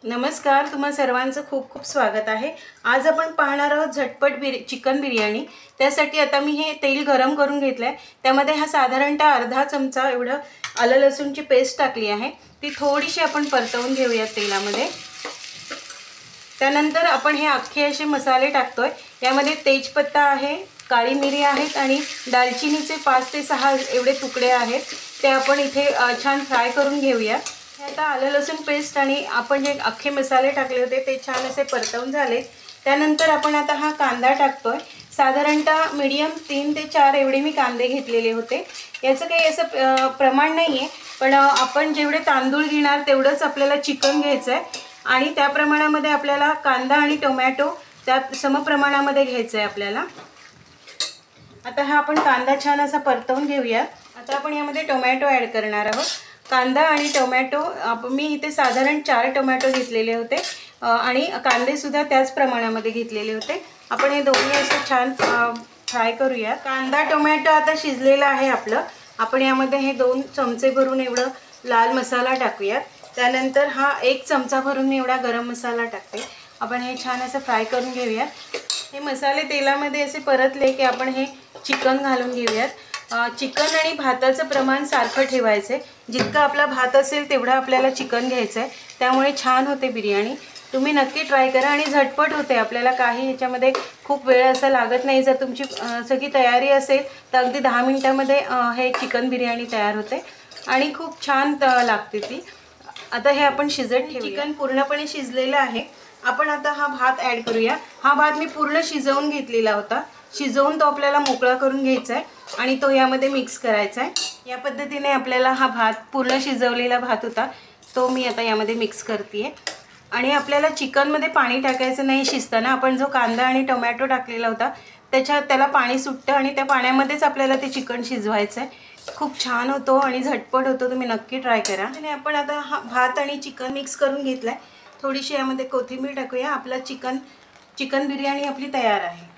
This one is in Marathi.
नमस्कार, तुम्हा सर्वांचं खूप खूप स्वागत आहे। आज आपण पाहणार आहोत झटपट चिकन बिर्याणी। त्यासाठी आता मी हे तेल गरम करून घेतलंय। त्यामध्ये हा साधारणतः अर्धा चमचा एवढं आलं लसूणची पेस्ट टाकली आहे। ती थोडीशी आपण परतवून घेऊया तेलामध्ये। त्यानंतर आपण हे अख्खे असे मसाले टाकतोय। यामध्ये तेजपत्ता आहे, काळी मिरी आहेत आणि दालचिनीचे 5 ते 6 एवढे तुकडे आहेत। ते आपण इथे छान फ्राय करून घेऊया। आता आलं लसूण पेस्ट आणि आपण जे अख्खे मसाले टाकले होते ते छान असे परतवून झाले। त्यानंतर आपण आता हा कांदा टाकतोय। साधारणतः मीडियम 3 ते 4 एवढे मी कांदे घेतलेले होते। याचं काही असं प्रमाण नाहीये, पण आपण जेवढे तांदूळ घेणार तेवढंच आपल्याला चिकन घ्यायचं आहे आणि त्या प्रमाणामध्ये आपल्याला कांदा आणि टोमॅटो त्या समप्रमाणामध्ये घ्यायचं आहे आपल्याला। आता हा आपण कांदा छान असा परतवून घेऊया। आता आपण यामध्ये टोमॅटो ॲड करणार आहोत। कांदा आणि टोमॅटो मी इथे साधारण 4 टोमॅटो घेतलेले होते आणि कांदे सुद्धा त्याच प्रमाणामध्ये घेतलेले होते। आपण हे दोन्ही असं छान फ्राय करूया। कांदा टोमॅटो आता शिजलेला आहे आपलं। आपण यामध्ये हे 2 चमचे भरून एवढं लाल मसाला टाकूया। त्यानंतर हा 1 चमचा भरून मी एवढा गरम मसाला टाकते। आपण हे छान असं फ्राय करून घेऊया। हे मसाले तेलामध्ये असे परतले की आपण हे चिकन घालून घेऊयात। चिकन आणि भाताचं प्रमाण सारखं ठेवायचं आहे। जितका आपला भात असेल तेवढा आपल्याला चिकन घ्यायचं आहे। त्यामुळे छान होते बिर्याणी। तुम्ही नक्की ट्राय करा आणि झटपट होते। आपल्याला काही ह्याच्यामध्ये खूप वेळ असा लागत नाही। जर तुमची सगळी तयारी असेल तर अगदी 10 मिनिटांमध्ये हे चिकन बिर्याणी तयार होते आणि खूप छान लागते ती। आता हे आपण शिजत ठेवूया। चिकन पूर्णपणे शिजलेलं आहे। आपण आता हा भात ॲड करूया। हा भात मी पूर्ण शिजवून घेतलेला होता। शिजवून तो आपल्याला मोकळा करून घ्यायचा आहे आणि तो यामध्ये मिक्स करायचा आहे। या पद्धतीने आपल्याला हा भात पूर्ण शिजवलेला भात होता तो मी आता यामध्ये मिक्स करते आणि आपल्याला चिकनमध्ये पाणी टाकायचं नाही। शिजताना आपण जो कांदा आणि टोमॅटो टाकलेला होता त्याला पाणी सुटतं आणि त्या पाण्यामध्येच आपल्याला ते चिकन शिजवायचं आहे। खूप छान होतो आणि झटपट होतो। तुम्ही नक्की ट्राय करा। आणि आपण आता हा भात आणि चिकन मिक्स करून घेतलाय। थोडीशी यामध्ये कोथिंबीर टाकूया। आपला चिकन बिर्याणी आपली तयार आहे।